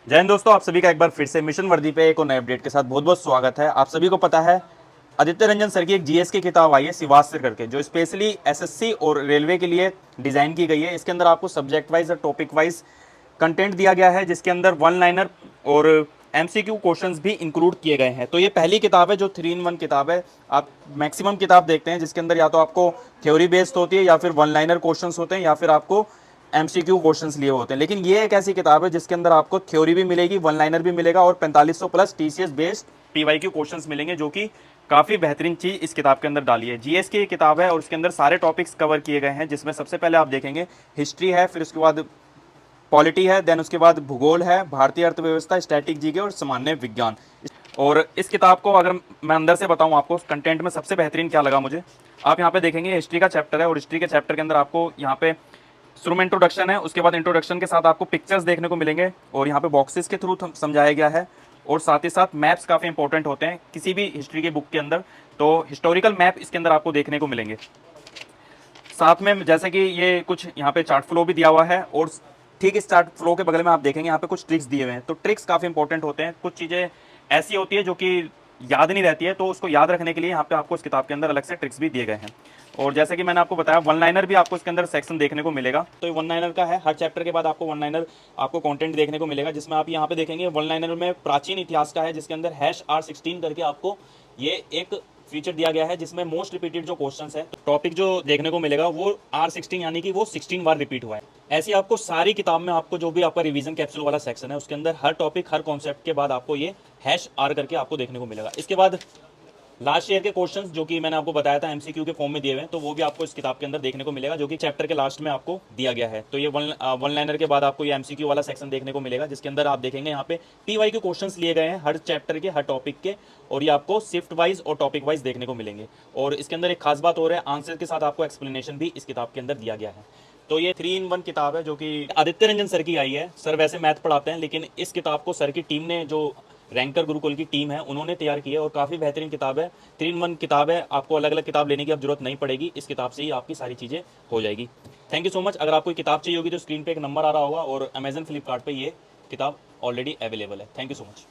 जय हिंद दोस्तों, आप सभी का एक बार फिर से मिशन वर्दी पे एक और नए अपडेट के साथ बहुत बहुत स्वागत है। आप सभी को पता है आदित्य रंजन सर की एक जीएस की किताब आई है सिवास से करके, जो स्पेशली एसएससी और रेलवे के लिए डिजाइन की गई है। इसके अंदर आपको सब्जेक्ट वाइज और टॉपिक वाइज कंटेंट दिया गया है, जिसके अंदर वन लाइनर और एमसीक्यू क्वेश्चंस भी इंक्लूड किए गए हैं। तो ये पहली किताब है जो 3 in 1 किताब है। आप मैक्सिमम किताब देखते हैं जिसके अंदर या तो आपको थ्योरी बेस्ड होती है, या फिर वन लाइनर क्वेश्चंस होते हैं, या फिर आपको एमसीक्यू क्वेश्चंस लिए होते हैं। लेकिन ये एक ऐसी किताब है जिसके अंदर आपको थ्योरी भी मिलेगी, वन लाइनर भी मिलेगा, और 4500 plus TCS based PYQ questions मिलेंगे, जो कि काफी बेहतरीन चीज इस किताब के अंदर डाली है। जीएस की किताब है और उसके अंदर सारे टॉपिक्स कवर किए गए हैं, जिसमें सबसे पहले आप देखेंगे हिस्ट्री है, फिर उसके बाद पॉलिटी है, देन उसके बाद भूगोल है, भारतीय अर्थव्यवस्था, स्टैटिक जीके और सामान्य विज्ञान। और इस किताब को अगर मैं अंदर से बताऊं आपको कंटेंट में सबसे बेहतरीन क्या लगा मुझे, आप यहाँ पे देखेंगे हिस्ट्री का चैप्टर है, और हिस्ट्री के चैप्टर के अंदर आपको यहाँ पे शुरू में इंट्रोडक्शन है, उसके बाद इंट्रोडक्शन के साथ आपको पिक्चर्स देखने को मिलेंगे, और यहाँ पे बॉक्सेस के थ्रू समझाया गया है। और साथ ही साथ मैप्स काफ़ी इंपॉर्टेंट होते हैं किसी भी हिस्ट्री के बुक के अंदर, तो हिस्टोरिकल मैप इसके अंदर आपको देखने को मिलेंगे। साथ में जैसे कि ये कुछ यहाँ पे चार्ट फ्लो भी दिया हुआ है, और ठीक इस चार्ट फ्लो के बगल में आप देखेंगे यहाँ पे कुछ ट्रिक्स दिए हुए हैं। तो ट्रिक्स काफ़ी इंपॉर्टेंट होते हैं, कुछ चीज़ें ऐसी होती है जो कि याद नहीं रहती है, तो उसको याद रखने के लिए यहाँ पे आपको इस किताब के अंदर अलग से ट्रिक्स भी दिए गए हैं। और जैसे कि मैंने आपको बताया, वन लाइनर भी आपको इसके अंदर सेक्शन देखने को मिलेगा। तो ये वन लाइनर का है, हर चैप्टर के बाद आपको वन लाइनर आपको कंटेंट देखने को मिलेगा, जिसमें आप यहाँ पे देखेंगे वन लाइनर में प्राचीन इतिहास का है, जिसके अंदर #R16 करके आपको ये एक फीचर दिया गया है, जिसमें मोस्ट रिपीटेड जो क्वेश्चंस है, टॉपिक जो देखने को मिलेगा वो R16 यानी कि वो 16 बार रिपीट हुआ है। ऐसी आपको सारी किताब में आपको जो भी आपका रिवीजन कैप्सूल वाला सेक्शन है, उसके अंदर हर टॉपिक हर कॉन्सेप्ट के बाद आपको ये #R करके आपको देखने को मिलेगा। इसके बाद लास्ट ईयर के क्वेश्चंस जो कि मैंने आपको बताया था एमसीक्यू के फॉर्म में दिए हुए हैं, तो वो भी आपको इस किताब के अंदर देखने को मिलेगा, जो कि चैप्टर के लास्ट में आपको दिया गया है। तो ये वन लाइनर के बाद आपको ये एमसीक्यू वाला सेक्शन देखने को मिलेगा, जिसके अंदर आप देखेंगे यहाँ पे पीवाईक्यू क्वेश्चंस लिए गए हैं हर चैप्टर के हर टॉपिक के, और ये आपको शिफ्ट वाइज और टॉपिक वाइज देखने को मिलेंगे। और इसके अंदर एक खास बात और है, आंसर के साथ आपको एक्सप्लेनेशन भी इस किताब के अंदर दिया गया है। तो ये 3 in 1 किताब है, जो कि आदित्य रंजन सर की आई है। सर वैसे मैथ पढ़ाते हैं, लेकिन इस किताब को सर की टीम ने, जो रैंकर गुरुकुल की टीम है, उन्होंने तैयार की है, और काफ़ी बेहतरीन किताब है। 3 in 1 किताब है, आपको अलग अलग किताब लेने की अब जरूरत नहीं पड़ेगी, इस किताब से ही आपकी सारी चीज़ें हो जाएगी। Thank you so much. अगर आपको किताब चाहिए होगी तो स्क्रीन पे एक नंबर आ रहा होगा, और अमेजन फ्लिपकार्ट पे ये किताब ऑलरेडी अवेलेबल है। Thank you so much.